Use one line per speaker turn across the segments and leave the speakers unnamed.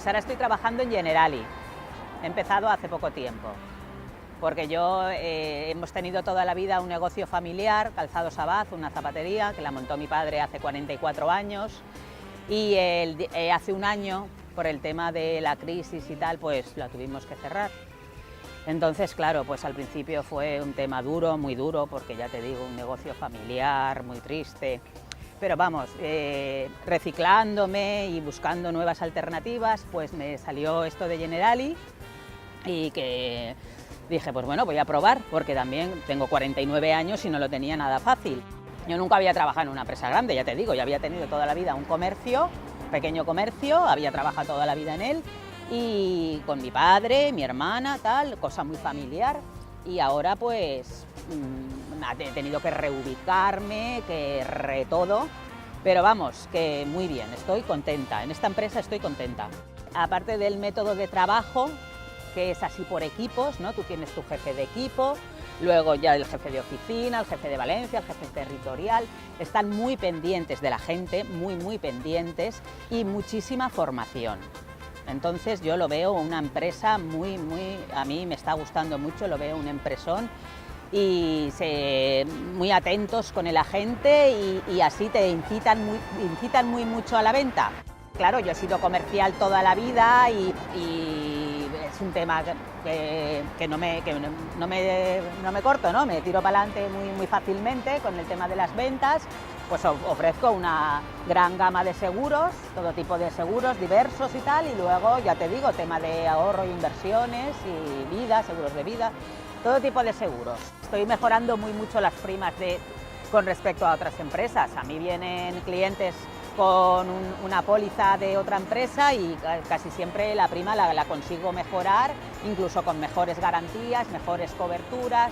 Ahora estoy trabajando en Generali, he empezado hace poco tiempo, porque hemos tenido toda la vida un negocio familiar, Calzados Abad, una zapatería, que la montó mi padre hace 44 años, y hace un año, por el tema de la crisis y tal, pues la tuvimos que cerrar. Entonces, claro, pues al principio fue un tema duro, muy duro, porque ya te digo, un negocio familiar, muy triste. Pero vamos, reciclándome y buscando nuevas alternativas, pues me salió esto de Generali y que dije, pues bueno, voy a probar, porque también tengo 49 años y no lo tenía nada fácil. Yo nunca había trabajado en una empresa grande, ya te digo, ya había tenido toda la vida un comercio, pequeño comercio, había trabajado toda la vida en él, y con mi padre, mi hermana, tal, cosa muy familiar, y ahora pues he tenido que reubicarme, que todo, pero vamos, que muy bien, estoy contenta, en esta empresa estoy contenta. Aparte del método de trabajo, que es así por equipos, ¿no? Tú tienes tu jefe de equipo, luego ya el jefe de oficina, el jefe de Valencia, el jefe territorial, están muy pendientes de la gente, muy pendientes, y muchísima formación. Entonces yo lo veo una empresa a mí me está gustando mucho, lo veo un empresón, y muy atentos con el agente y así te incitan muy mucho a la venta. Claro, yo he sido comercial toda la vida y es un tema que no me corto, ¿no? Me tiro para adelante muy fácilmente con el tema de las ventas. Pues ofrezco una gran gama de seguros, todo tipo de seguros diversos y tal, y luego, ya te digo, tema de ahorro e inversiones y vida, seguros de vida, todo tipo de seguros. Estoy mejorando mucho las primas con respecto a otras empresas. A mí vienen clientes con una póliza de otra empresa y casi siempre la prima la consigo mejorar, incluso con mejores garantías, mejores coberturas.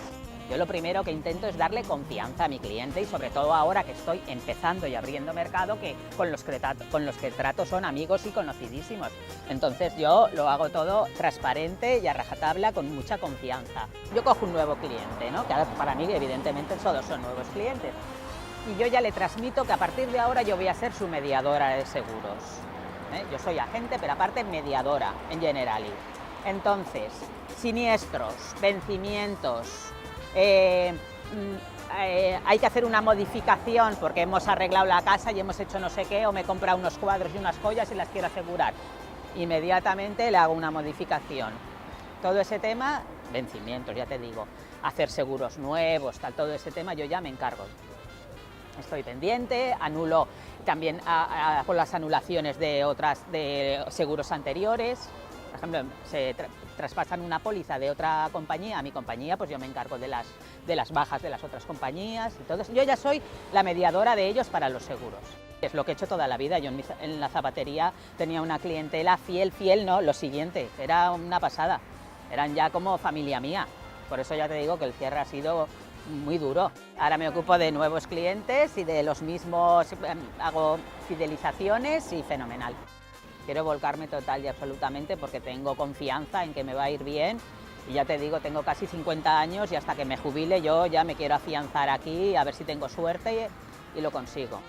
Yo lo primero que intento es darle confianza a mi cliente, y sobre todo ahora que estoy empezando y abriendo mercado, que con los que trato son amigos y conocidísimos. Entonces yo lo hago todo transparente y a rajatabla, con mucha confianza. Yo cojo un nuevo cliente, ¿no? Que para mí evidentemente todos son nuevos clientes, y yo ya le transmito que a partir de ahora yo voy a ser su mediadora de seguros, ¿eh? Yo soy agente, pero aparte mediadora en Generali. Entonces, siniestros, vencimientos, hay que hacer una modificación porque hemos arreglado la casa y hemos hecho no sé qué, o me he comprado unos cuadros y unas joyas y las quiero asegurar, inmediatamente le hago una modificación. Todo ese tema, vencimientos, ya te digo, hacer seguros nuevos, todo ese tema yo ya me encargo. Estoy pendiente, anulo también con las anulaciones de seguros anteriores. Por ejemplo, se traspasan una póliza de otra compañía a mi compañía, pues yo me encargo de las bajas de las otras compañías. Entonces, yo ya soy la mediadora de ellos para los seguros. Es lo que he hecho toda la vida. Yo en la zapatería tenía una clientela fiel, no, lo siguiente, era una pasada. Eran ya como familia mía. Por eso ya te digo que el cierre ha sido muy duro. Ahora me ocupo de nuevos clientes y de los mismos, hago fidelizaciones y fenomenal. Quiero volcarme total y absolutamente porque tengo confianza en que me va a ir bien, y ya te digo, tengo casi 50 años y hasta que me jubile yo ya me quiero afianzar aquí, a ver si tengo suerte y lo consigo.